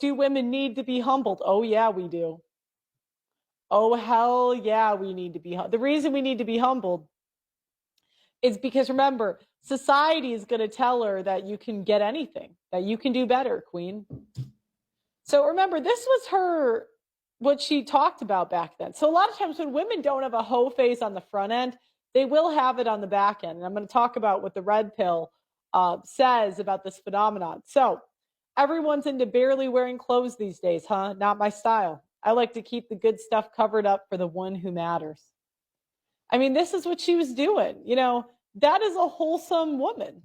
Do women need to be humbled? Oh, yeah, we do. Oh, hell yeah, we need to be. The reason we need to be humbled is because remember, society is going to tell her that you can get anything, that you can do better, queen. So remember, this was what she talked about back then. So a lot of times when women don't have a hoe face on the front end, they will have it on the back end. And I'm going to talk about what the red pill says about this phenomenon. So everyone's into barely wearing clothes these days, huh? Not my style. I like to keep the good stuff covered up for the one who matters. I mean, this is what she was doing. You know, that is a wholesome woman.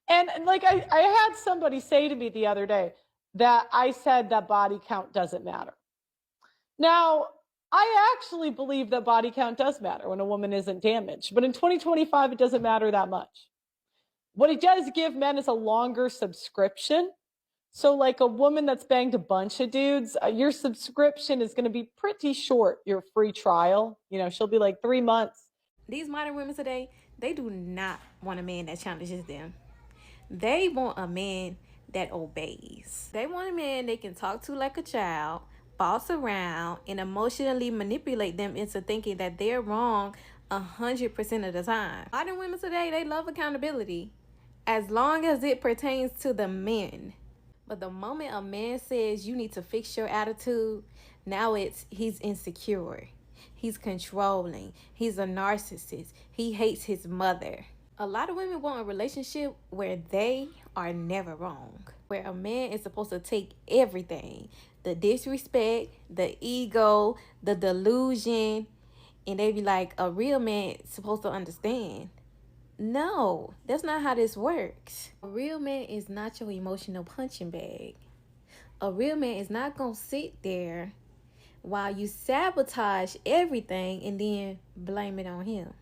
And like I had somebody say to me the other day that I said that body count doesn't matter. Now, I actually believe that body count does matter when a woman isn't damaged. But in 2025, it doesn't matter that much. What it does give men is a longer subscription. So like a woman that's banged a bunch of dudes, your subscription is going to be pretty short, your free trial. You know, she'll be like 3 months. These modern women today, they do not want a man that challenges them. They want a man that obeys. They want a man they can talk to like a child, boss around, and emotionally manipulate them into thinking that they're wrong 100% of the time. Modern women today, they love accountability as long as it pertains to the men. But the moment a man says you need to fix your attitude, now he's insecure. He's controlling. He's a narcissist. He hates his mother. A lot of women want a relationship where they are never wrong. Where a man is supposed to take everything. The disrespect, the ego, the delusion. And they be like, a real man is supposed to understand. No, that's not how this works. A real man is not your emotional punching bag. A real man is not going to sit there while you sabotage everything and then blame it on him.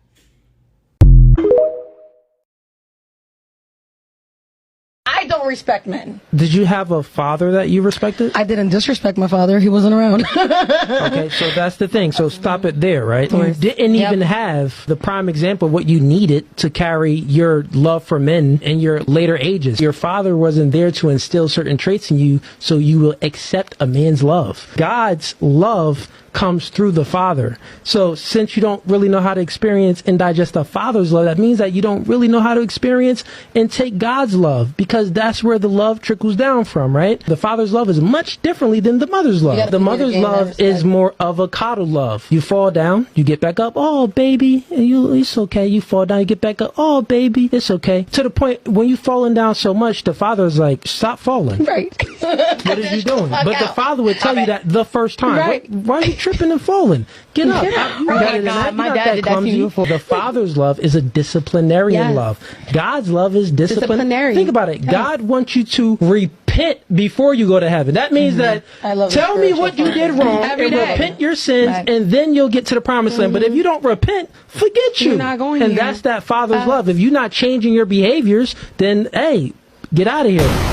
I don't respect men. Did you have a father that you respected? I didn't disrespect my father. He wasn't around. Okay, so that's the thing. So stop it there, right? You didn't even have the prime example of what you needed to carry your love for men in your later ages. Your father wasn't there to instill certain traits in you so you will accept a man's love. God's love comes through the father. So since you don't really know how to experience and digest the father's love, that means that you don't really know how to experience and take God's love, because that's where the love trickles down from, right? The father's love is much differently than the mother's love. The mother's love is more of a coddle love. You fall down, you get back up, oh baby, it's okay. You fall down, you get back up, oh baby, it's okay. To the point when you falling down so much, the father's like, stop falling. Right. What are you doing? But the father would tell you that the first time. Right. Why are you tripping and falling? Get up. Oh my God, my dad did that to you. The father's love is a disciplinarian love. God's love is disciplinary. Think about it. God wants you to repent before you go to heaven. That means that tell me what you did wrong and repent your sins, and then you'll get to the promised land. But if you don't repent, forget you. You're not going and here. That's that father's love. If you're not changing your behaviors, then hey, get out of here.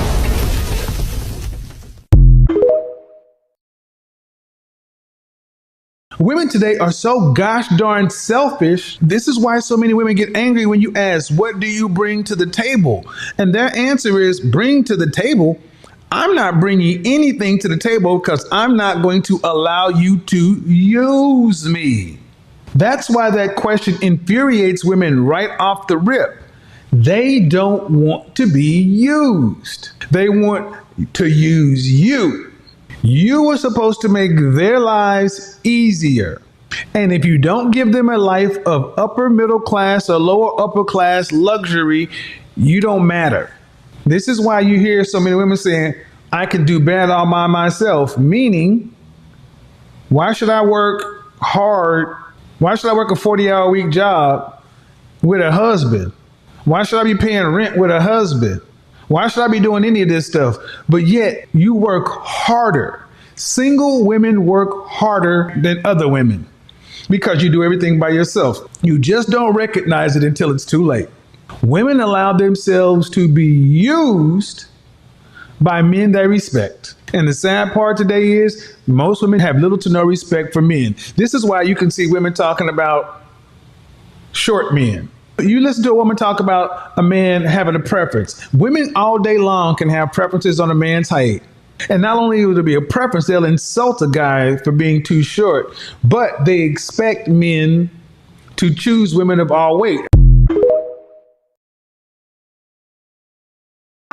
Women today are so gosh darn selfish. This is why so many women get angry when you ask, what do you bring to the table? And their answer is, bring to the table? I'm not bringing anything to the table because I'm not going to allow you to use me. That's why that question infuriates women right off the rip. They don't want to be used. They want to use you. You were supposed to make their lives easier. And if you don't give them a life of upper middle class or lower upper class luxury, you don't matter. This is why you hear so many women saying, I can do better all by myself. Meaning, why should I work hard? Why should I work a 40-hour week job with a husband? Why should I be paying rent with a husband? Why should I be doing any of this stuff? But yet you work harder. Single women work harder than other women because you do everything by yourself. You just don't recognize it until it's too late. Women allow themselves to be used by men they respect. And the sad part today is most women have little to no respect for men. This is why you can see women talking about short men. You listen to a woman talk about a man having a preference. Women all day long can have preferences on a man's height. And not only will there be a preference, they'll insult a guy for being too short, but they expect men to choose women of all weight.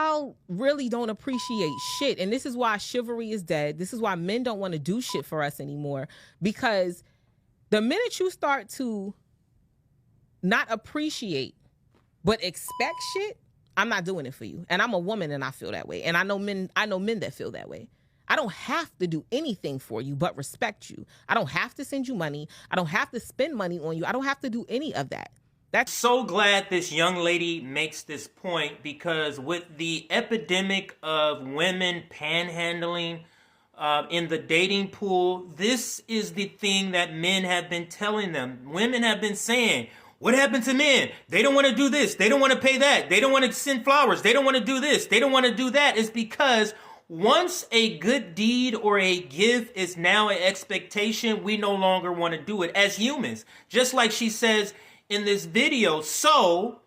I really don't appreciate shit. And this is why chivalry is dead. This is why men don't want to do shit for us anymore. Because the minute you start to not appreciate, but expect shit, I'm not doing it for you. And I'm a woman and I feel that way. And I know men that feel that way. I don't have to do anything for you but respect you. I don't have to send you money. I don't have to spend money on you. I don't have to do any of that. That's so glad this young lady makes this point, because with the epidemic of women panhandling in the dating pool, this is the thing that men have been telling them. Women have been saying, what happened to men? They don't want to do this. They don't want to pay that. They don't want to send flowers. They don't want to do this. They don't want to do that. It's because once a good deed or a gift is now an expectation, we no longer want to do it as humans. Just like she says in this video. So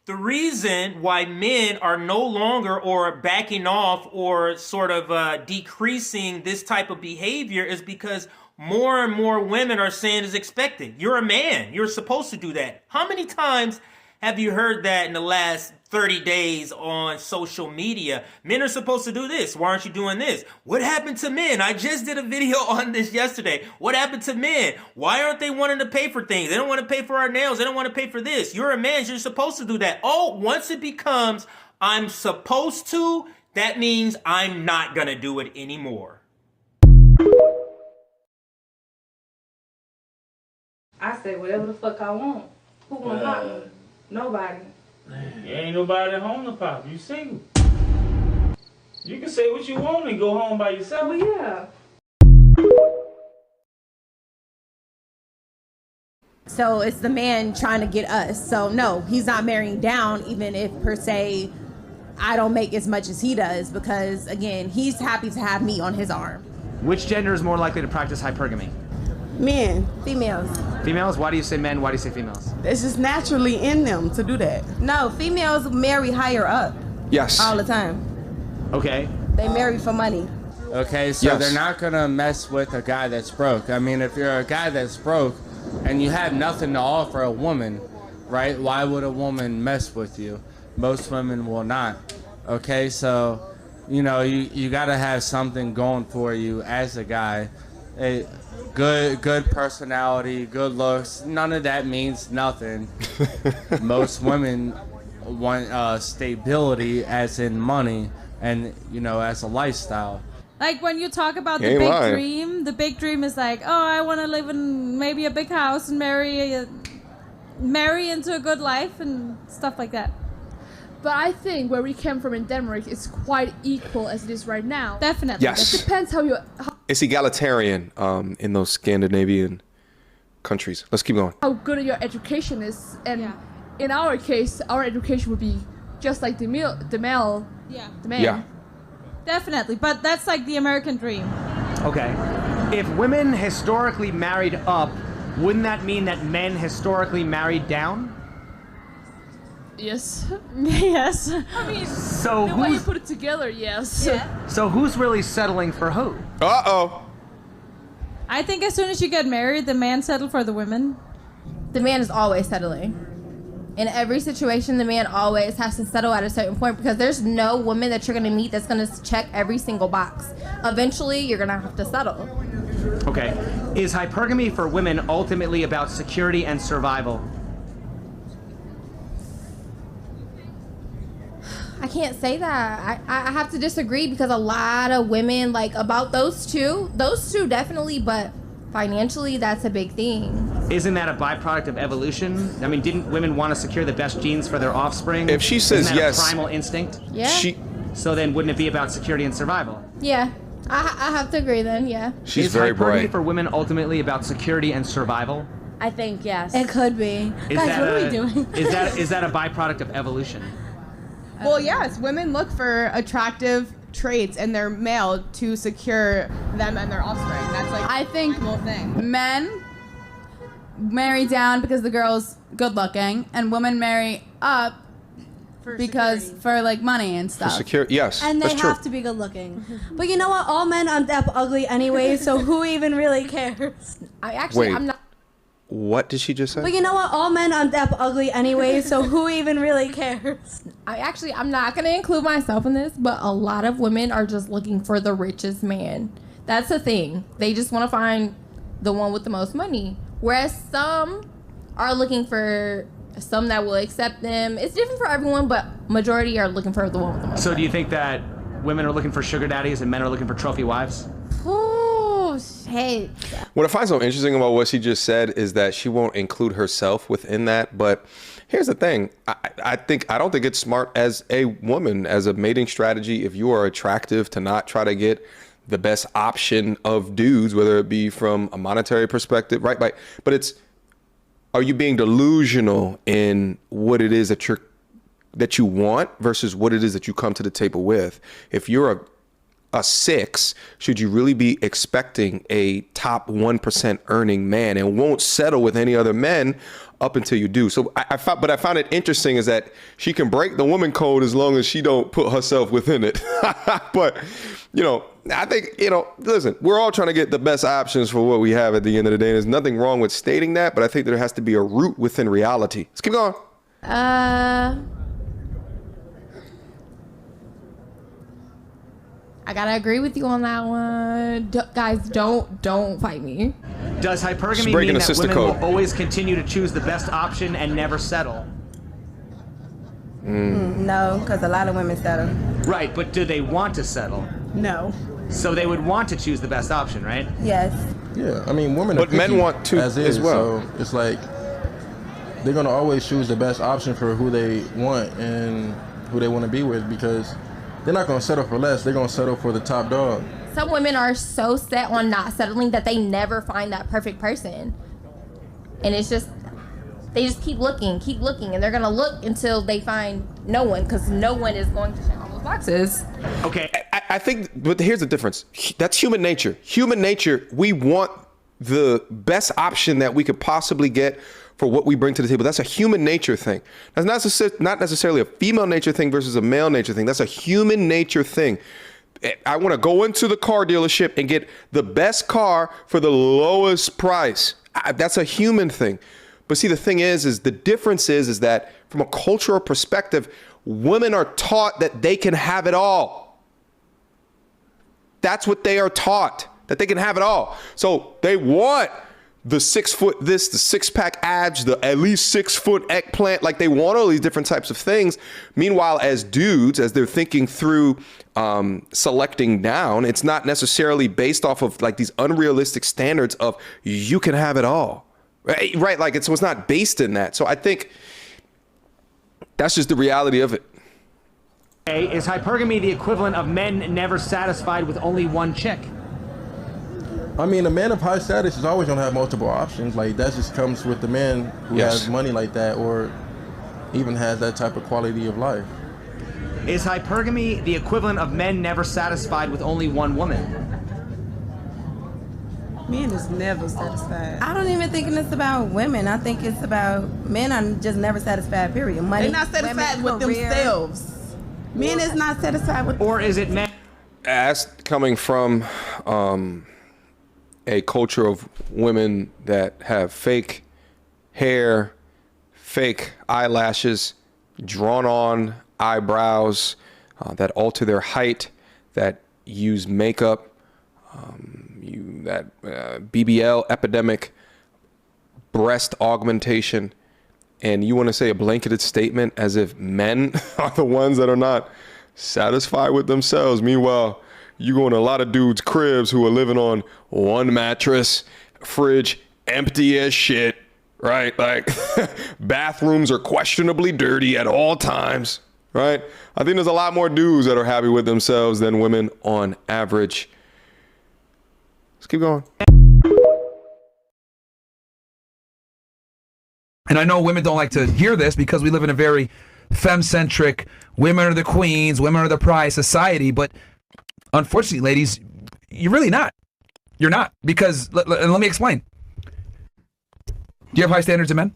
the reason why men are no longer or backing off or sort of decreasing this type of behavior is because more and more women are saying is expected. You're a man. You're supposed to do that. How many times have you heard that in the last 30 days on social media? Men are supposed to do this. Why aren't you doing this? What happened to men? I just did a video on this yesterday. What happened to men? Why aren't they wanting to pay for things? They don't want to pay for our nails. They don't want to pay for this. You're a man. You're supposed to do that. Oh, once it becomes I'm supposed to, that means I'm not going to do it anymore. I say whatever the fuck I want. Who gonna pop me? Nobody. Ain't nobody at home to pop. You single. You can say what you want and go home by yourself. Well, yeah. So it's the man trying to get us. So no, he's not marrying down, even if per se I don't make as much as he does, because again, he's happy to have me on his arm. Which gender is more likely to practice hypergamy? Men. Females. Females? Why do you say men? Why do you say females? It's just naturally in them to do that. No, females marry higher up. Yes. All the time. Okay. They marry for money. Okay, so they're not gonna mess with a guy that's broke. I mean, if you're a guy that's broke and you have nothing to offer a woman, right? Why would a woman mess with you? Most women will not. Okay, so you know you gotta have something going for you as a guy. Good personality, good looks. None of that means nothing. Most women want stability, as in money, and as a lifestyle. Like when you talk about the big dream is like, oh, I want to live in maybe a big house and marry into a good life and stuff like that. But I think where we came from in Denmark is quite equal as it is right now. Definitely. Yes. It depends how you... It's egalitarian in those Scandinavian countries. Let's keep going. How good your education is. And in our case, our education would be just like the male. Yeah. Definitely. But that's like the American dream. Okay. If women historically married up, wouldn't that mean that men historically married down? Yes. Yes. I mean, so the way you put it together, yes. Yeah. So who's really settling for who? Uh-oh. I think as soon as you get married, the man settled for the women. The man is always settling. In every situation, the man always has to settle at a certain point, because there's no woman that you're going to meet that's going to check every single box. Eventually, you're going to have to settle. Okay. Is hypergamy for women ultimately about security and survival? I can't say that. I have to disagree, because a lot of women, like, about those two definitely, but financially, that's a big thing. Isn't that a byproduct of evolution? I mean, didn't women want to secure the best genes for their offspring? If she says Isn't that yes, a primal instinct? Yeah. So then wouldn't it be about security and survival? Yeah. I have to agree then, yeah. She's very bright. Is hypergamy for women ultimately about security and survival? I think yes. It could be. Guys, what are we doing? Is that a byproduct of evolution? Well, yes. Women look for attractive traits in their male to secure them and their offspring. That's like I think the whole thing. Men marry down because the girl's good looking, and women marry up because for like money and stuff. Secure, yes, And they that's true. have to be good looking. But you know what? All men end up ugly anyway, so who even really cares? Wait. I'm not. What did she just say? But you know what? All men end up ugly anyway, so who even really cares? I'm not going to include myself in this, but a lot of women are just looking for the richest man. That's the thing. They just want to find the one with the most money. Whereas some are looking for some that will accept them. It's different for everyone, but majority are looking for the one with the most So do you think that women are looking for sugar daddies and men are looking for trophy wives? Oh, shit. What I find so interesting about what she just said is that she won't include herself within that. But here's the thing. I don't think it's smart as a woman, as a mating strategy, if you are attractive, to not try to get the best option of dudes, whether it be from a monetary perspective, right? But it's, are you being delusional in what it is that you want versus what it is that you come to the table with? If you're a 6, should you really be expecting a top 1% earning man and won't settle with any other men up until you do? So I found it interesting is that she can break the woman code as long as she don't put herself within it. But, I think, listen, we're all trying to get the best options for what we have at the end of the day. There's nothing wrong with stating that, but I think there has to be a root within reality. Let's keep going. I gotta agree with you on that one. Guys, don't fight me. Does hypergamy mean that women will always continue to choose the best option and never settle? No, because a lot of women settle. Right, but do they want to settle? No. So they would want to choose the best option, right? Yes. Yeah, I mean, women But men want to as well. So it's like they're going to always choose the best option for who they want and who they want to be with, because they're not going to settle for less. They're going to settle for the top dog. Some women are so set on not settling that they never find that perfect person. And it's just, they just keep looking, and they're going to look until they find no one, because no one is going to check all those boxes. Okay. I think, but here's the difference. That's human nature. Human nature, we want the best option that we could possibly get for what we bring to the table. That's a human nature thing. That's not necessarily a female nature thing versus a male nature thing. That's a human nature thing. I want to go into the car dealership and get the best car for the lowest price. That's a human thing. But see, the thing is the difference is that from a cultural perspective, women are taught that they can have it all. That's what they are taught, that they can have it all. So they want the 6 foot this, the 6-pack abs, the at least 6 foot eggplant. Like, they want all these different types of things. Meanwhile, as dudes, as they're thinking through selecting down, it's not necessarily based off of like these unrealistic standards of you can have it all. Right? Like, it's not based in that. So I think that's just the reality of it. Is hypergamy the equivalent of men never satisfied with only one chick? I mean, a man of high status is always going to have multiple options. Like, that just comes with the man who has money like that, or even has that type of quality of life. Is hypergamy the equivalent of men never satisfied with only one woman? Men is never satisfied. I don't even think it's about women. I think it's about men are just never satisfied, period. Money. They're not satisfied with themselves. Men is not satisfied with. Or is it men? As coming from a culture of women that have fake hair, fake eyelashes, drawn on eyebrows, that alter their height, that use makeup, that BBL epidemic, breast augmentation, and you want to say a blanketed statement as if men are the ones that are not satisfied with themselves. Meanwhile, you go in a lot of dudes' cribs who are living on one mattress, fridge empty as shit, right? Like, bathrooms are questionably dirty at all times, right? I think there's a lot more dudes that are happy with themselves than women on average. Let's keep going. And I know women don't like to hear this because we live in a very femme-centric, women are the queens, women are the prize society. But unfortunately, ladies, you're really not. You're not. Because, let me explain. Do you have high standards in men?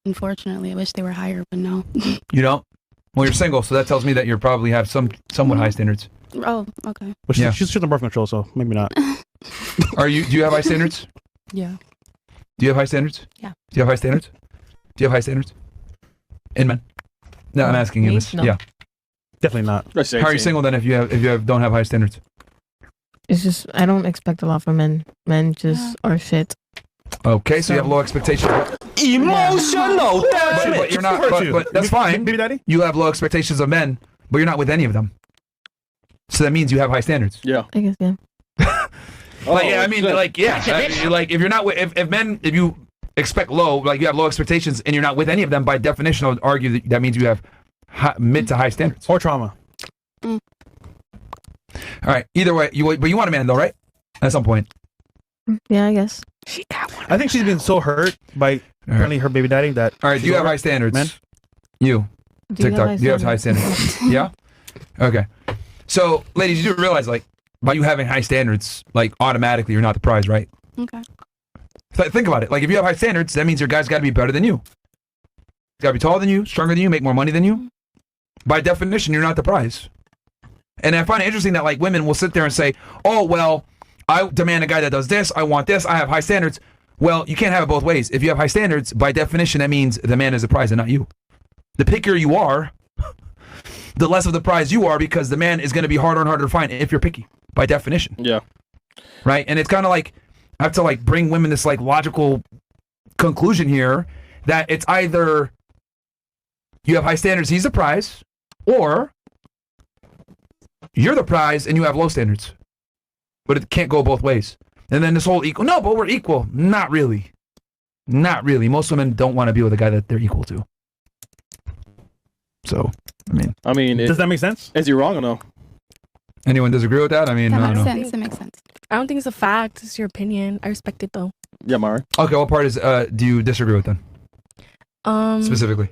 Unfortunately, I wish they were higher, but no. You don't? Well, you're single, so that tells me that you probably have somewhat high standards. Oh, okay. But she's on birth control, so maybe not. Do you have high standards? Yeah. Do you have high standards? Yeah. Do you have high standards? Do you have high standards? In men? No, I'm asking you this. No. Yeah. Definitely not. How are you single then if you don't have high standards? It's just I don't expect a lot from men. Men just are shit. Okay, so you have low expectations. Emotional damage. But you're not. But that's fine. Baby daddy. You have low expectations of men, but you're not with any of them. So that means you have high standards. Yeah. I guess yeah. If you're not with if you expect low, like you have low expectations, and you're not with any of them, by definition, I would argue that means you have mid to high standards or trauma. All right. Either way, you want a man though, right? At some point. Yeah, I guess. I think she's been so hurt by apparently her baby daddy that. All right. Do you have high standards? Man? You. Do you have TikTok. high Do you have high standards? Yeah. Okay. So, ladies, you do realize, like, by you having high standards, like, automatically you're not the prize, right? Okay. Think about it. Like, if you have high standards, that means your guy's got to be better than you. He's got to be taller than you, stronger than you, make more money than you. By definition, you're not the prize. And I find it interesting that, like, women will sit there and say, oh, well, I demand a guy that does this, I want this, I have high standards. Well, you can't have it both ways. If you have high standards, by definition, that means the man is the prize and not you. The pickier you are, the less of the prize you are, because the man is going to be harder and harder to find if you're picky, by definition. Yeah. Right? And it's kind of like, I have to like bring women this like logical conclusion here that it's either you have high standards, he's the prize, or you're the prize and you have low standards. But it can't go both ways. And then this whole equal, no, but we're equal. Not really. Not really. Most women don't want to be with a guy that they're equal to. So, I mean, does that make sense? Is he wrong or no? Anyone disagree with that? I mean, That I don't makes know. sense. It makes sense. I don't think it's a fact. It's your opinion. I respect it though. Yeah, Mari. Okay, what part is do you disagree with then? Specifically.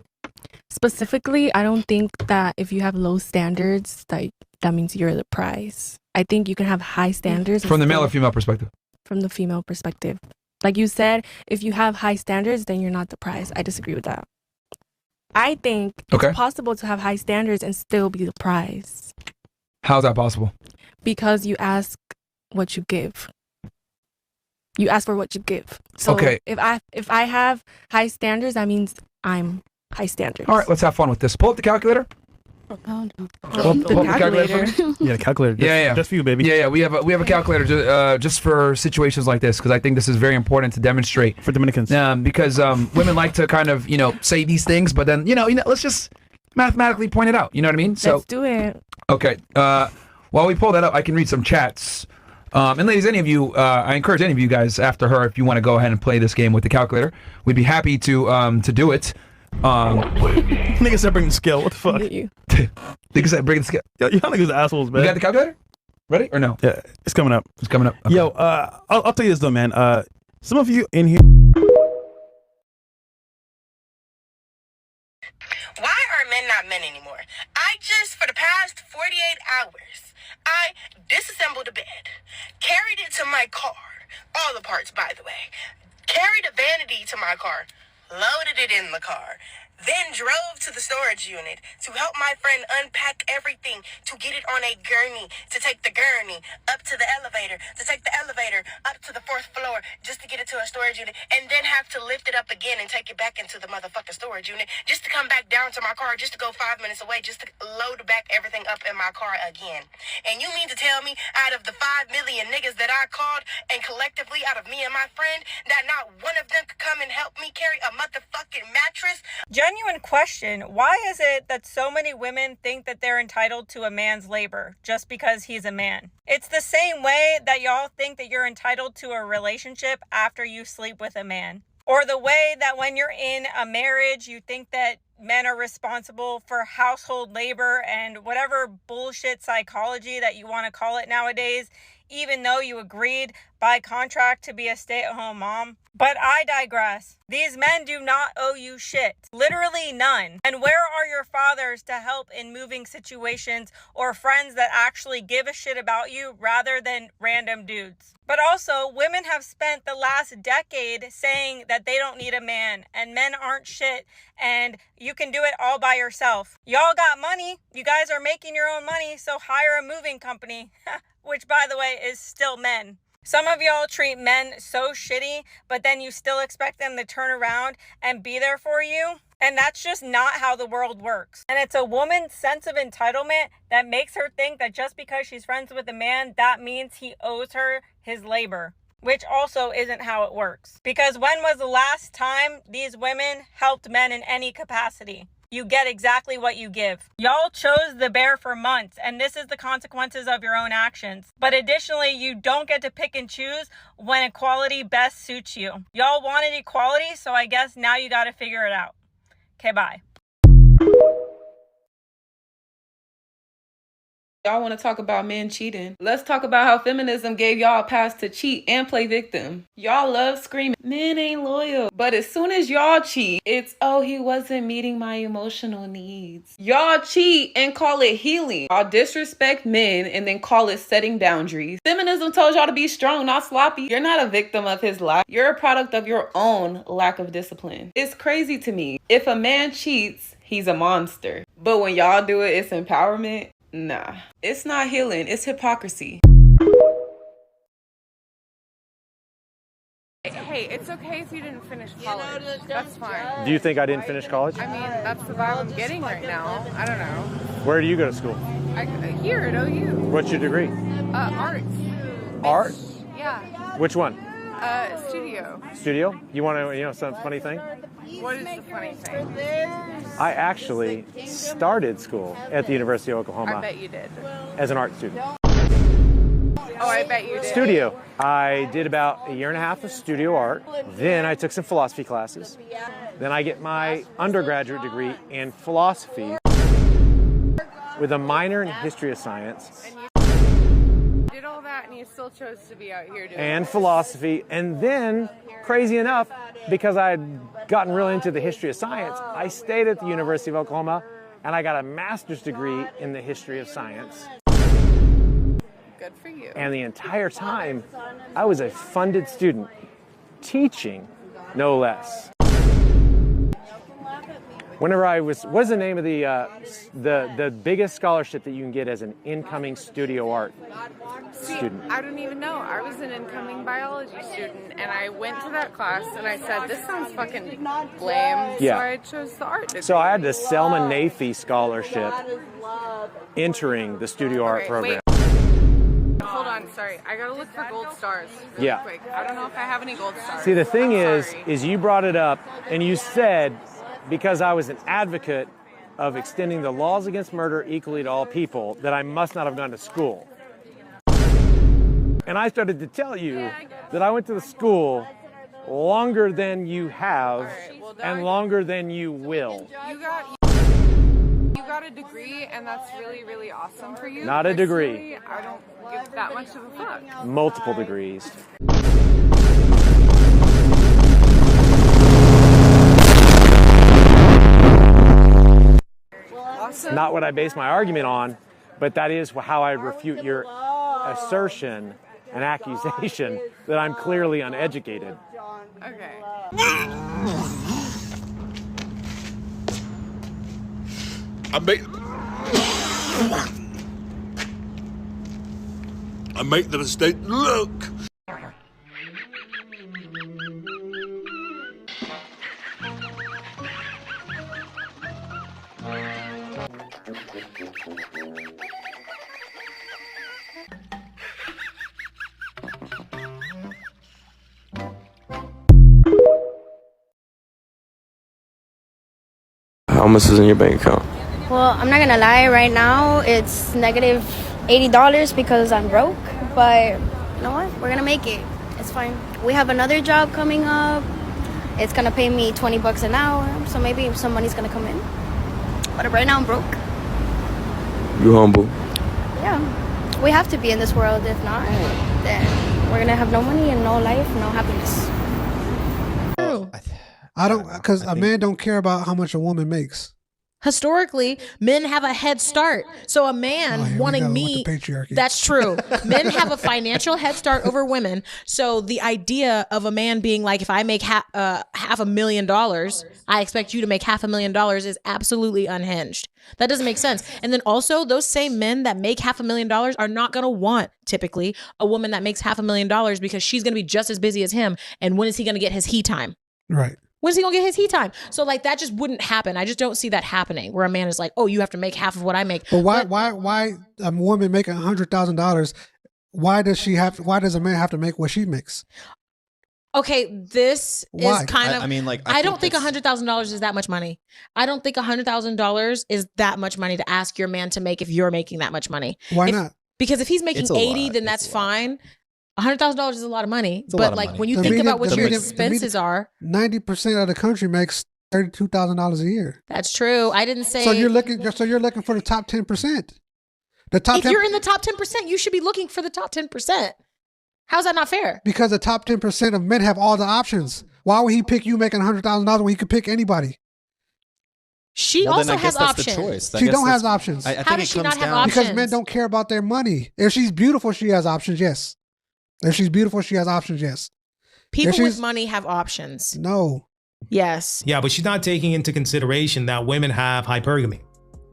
Specifically, I don't think that if you have low standards, that means you're the prize. I think you can have high standards From the and male or still- female perspective? From the female perspective. Like you said, if you have high standards, then you're not the prize. I disagree with that. I think it's possible to have high standards and still be the prize How's that possible? because you ask what you give. You ask for what you give. So Okay. if I have high standards, that means I'm high standards. All right, let's have fun with this. Pull up the calculator. Oh, no. Pull up the calculator for me. Yeah, the calculator. Yeah. Just for you, baby. Yeah. We have a calculator just for situations like this because I think this is very important to demonstrate for Dominicans. Because women like to kind of say these things, but then let's just mathematically point it out. You know what I mean? So Let's do it. okay. While we pull that up, I can read some chats. And ladies, any of you, I encourage any of you guys after her, if you want to go ahead and play this game with the calculator, we'd be happy to do it. Niggas said bring the scale. What the fuck? Niggas said bring the scale. Yo, y'all niggas assholes, man. You got the calculator? Ready or no? Yeah, it's coming up. It's coming up. Okay. Yo, I'll tell you this though, man. Some of you in here. Why are men not men anymore? For the past 48 hours, I disassembled a bed, carried it to my car, all the parts, by the way, carried a vanity to my car, loaded it in the car, then drove to the storage unit to help my friend unpack everything, to get it on a gurney, to take the gurney up to the elevator, to take the elevator up to the 4th floor, just to get it to a storage unit, and then have to lift it up again and take it back into the motherfucking storage unit, just to come back down to my car, just to go 5 minutes away, just to load back everything up in my car again. And you mean to tell me, out of the 5 million niggas that I called, and collectively out of me and my friend, that not one of them could come and help me carry a motherfucking mattress? Genuine question. Why is it that so many women think that they're entitled to a man's labor just because he's a man? It's the same way that y'all think that you're entitled to a relationship after you sleep with a man. Or the way that when you're in a marriage, you think that men are responsible for household labor and whatever bullshit psychology that you want to call it nowadays. even though you agreed by contract to be a stay-at-home mom. But I digress. These men do not owe you shit. Literally none. And where are your fathers to help in moving situations or friends that actually give a shit about you rather than random dudes? But also, women have spent the last decade saying that they don't need a man and men aren't shit and you can do it all by yourself. Y'all got money. You guys are making your own money, so hire a moving company, which by the way is still men. Some of y'all treat men so shitty, but then you still expect them to turn around and be there for you. And that's just not how the world works. And it's a woman's sense of entitlement that makes her think that just because she's friends with a man, that means he owes her his labor. Which also isn't how it works. Because when was the last time these women helped men in any capacity? You get exactly what you give. Y'all chose the bear for months, and this is the consequences of your own actions. But additionally, you don't get to pick and choose when equality best suits you. Y'all wanted equality, so I guess now you gotta figure it out. Okay, bye. Y'all want to talk about men cheating? Let's talk about how feminism gave y'all a pass to cheat and play victim. Y'all love screaming, men ain't loyal. But as soon as y'all cheat, it's, oh, he wasn't meeting my emotional needs. Y'all cheat and call it healing. Y'all disrespect men and then call it setting boundaries. Feminism told y'all to be strong, not sloppy. You're not a victim of his life. You're a product of your own lack of discipline. It's crazy to me. If a man cheats, he's a monster. But when y'all do it, it's empowerment. Nah, it's not healing, it's hypocrisy. Hey, it's okay if you didn't finish college. That's fine. Do you think I didn't finish college? I mean, that's the vibe I'm getting right now. I don't know. Where do you go to school? Here at OU. What's your degree? Arts. Art? Yeah. Which one? Studio. Studio? You want to, some funny thing? What is the funny thing? I actually started school at the University of Oklahoma. I bet you did. As an art student. Oh, I bet you did. Studio. I did about 1.5 years of studio art. Then I took some philosophy classes. Then I get my undergraduate degree in philosophy with a minor in history of science. You did all that and you still chose to be out here doing And philosophy. And then, crazy enough, because I had gotten really into the history of science, I stayed at the University of Oklahoma and I got a master's degree in the history of science. Good for you. And the entire time, I was a funded student, teaching, no less. Whenever I was, what's the name of the biggest scholarship that you can get as an incoming studio art student? I don't even know. I was an incoming biology student, and I went to that class, and I said, this sounds fucking lame, Yeah. so I chose the art degree. So I had the Selma Nafee scholarship entering the studio art program. Hold on, sorry. I gotta look for gold stars really Yeah. quick. I don't know if I have any gold stars. See, the thing I'm is sorry. you brought it up, and you said, because I was an advocate of extending the laws against murder equally to all people, that I must not have gone to school. And I started to tell you that I went to the school longer than you have and longer than you will. You got a degree, and that's really, really awesome for you. Not a degree. Personally, I don't give that much of a fuck. Multiple degrees. Awesome. Not what I base my argument on, but that is how I refute your assertion and accusation that I'm clearly uneducated. Okay. I make the mistake. Look. How much is in your bank account? Well, I'm not gonna lie, right now it's negative $80 because I'm broke, but you know what? We're gonna make it. It's fine. We have another job coming up. It's gonna pay me $20 an hour, so maybe some money's gonna come in. But right now I'm broke. You humble. Yeah. We have to be in this world. If not, then we're gonna have no money and no life, no happiness. I don't, because a man don't care about how much a woman makes. Historically, men have a head start. So a man wanting me, that's true. Men have a financial head start over women. So the idea of a man being like, if I make $500,000, I expect you to make $500,000 is absolutely unhinged. That doesn't make sense. And then also those same men that make $500,000 are not going to want typically a woman that makes $500,000 because she's going to be just as busy as him. And when is he going to get his he time? Right. When's he gonna get his he time? So like that just wouldn't happen. I just don't see that happening where a man is like, oh, you have to make half of what I make. But why a woman making $100,000? Why does a man have to make what she makes? Okay, this is kind of. I mean, like I don't think $100,000 is that much money. I don't think $100,000 is that much money to ask your man to make if you're making that much money. Why not? Because if he's making 80, then that's fine. $100,000 is a lot of money, but like when you think about what your expenses are, 90% of the country makes $32,000 a year. That's true. I didn't say. So you're looking for the top 10%. The top. If you're in the top 10%, you should be looking for the top 10%. How's that not fair? Because the top 10% of men have all the options. Why would he pick you making $100,000 when he could pick anybody? She also has options. She don't have options. How does she not have options? Because men don't care about their money. If she's beautiful, she has options. Yes. If she's beautiful, she has options. Yes. People with money have options. No. Yes. Yeah, but she's not taking into consideration that women have hypergamy.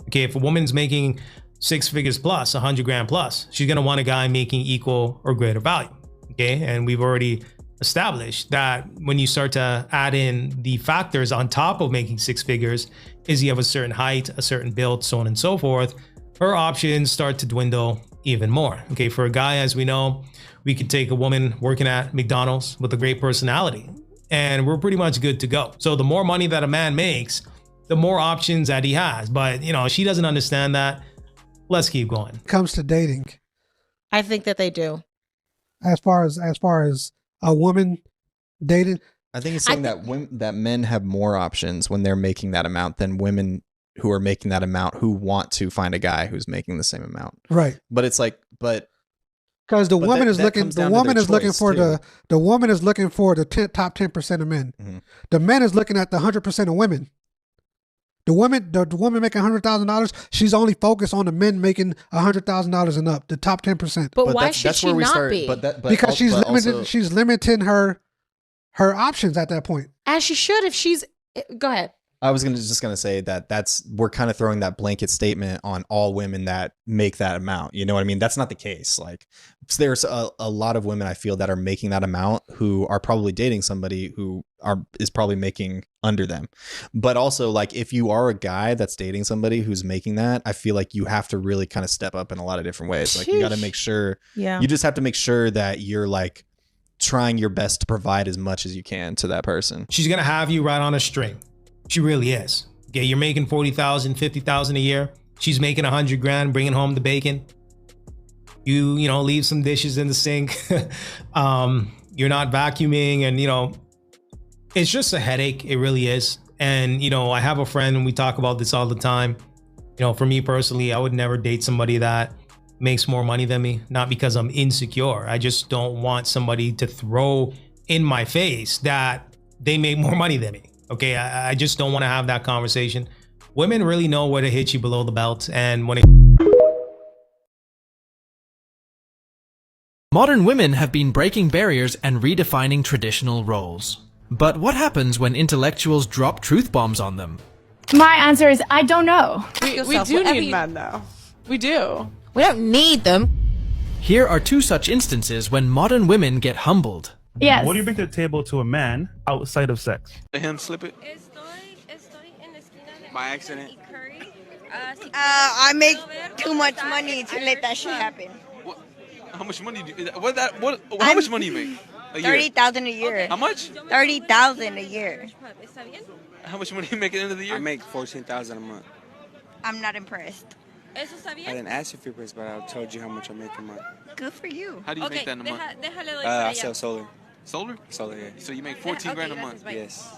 Okay, if a woman's making 6 figures plus, 100 grand plus, she's gonna want a guy making equal or greater value. Okay, and we've already established that when you start to add in the factors on top of making 6 figures, is you have a certain height, a certain build, so on and so forth, her options start to dwindle even more. Okay, for a guy, as we know, we could take a woman working at McDonald's with a great personality and we're pretty much good to go. So the more money that a man makes, the more options that he has. But, she doesn't understand that. Let's keep going. Comes to dating. I think that they do. As far as a woman dating. I think it's saying that men have more options when they're making that amount than women who are making that amount who want to find a guy who's making the same amount. Right. But it's like, because the woman is looking for the top 10% of men. Mm-hmm. The man is looking at the 100% of women. The woman making $100,000, she's only focused on the men making $100,000 and up, the top 10%. But why should she not be? Because she's limiting her options at that point. As she should if she's. Go ahead. I was just gonna say that we're kind of throwing that blanket statement on all women that make that amount. You know what I mean? That's not the case. Like there's a lot of women I feel that are making that amount who are probably dating somebody who is probably making under them. But also like if you are a guy that's dating somebody who's making that, I feel like you have to really kind of step up in a lot of different ways. Like you got to make sure, you just have to make sure that you're like trying your best to provide as much as you can to that person. She's gonna have you right on a string. She really is. Okay, you're making 40,000, 50,000 a year. She's making 100 grand, bringing home the bacon. You leave some dishes in the sink. You're not vacuuming, and it's just a headache. It really is. And I have a friend, and we talk about this all the time. For me personally, I would never date somebody that makes more money than me. Not because I'm insecure. I just don't want somebody to throw in my face that they make more money than me. Okay, I just don't want to have that conversation. Women really know where to hit you below the belt, and when Modern women have been breaking barriers and redefining traditional roles. But what happens when intellectuals drop truth bombs on them? My answer is I don't know. We do need men, though. We do. We don't need them. Here are 2 such instances when modern women get humbled. Yes. What do you bring to the table to a man outside of sex? Let him slip it. By accident. I make too much money to let that shit happen. What? How much money do you, how much money you make a year? 30,000 a year. How much? 30,000 a year. How much money you make at the end of the year? I make 14,000 a month. I'm not impressed. I didn't ask you for your price, but I told you how much I make a month. Good for you. How do you make that in a month? I sell solar. Solar? Solar, yeah. So you make 14 grand a month? Yes.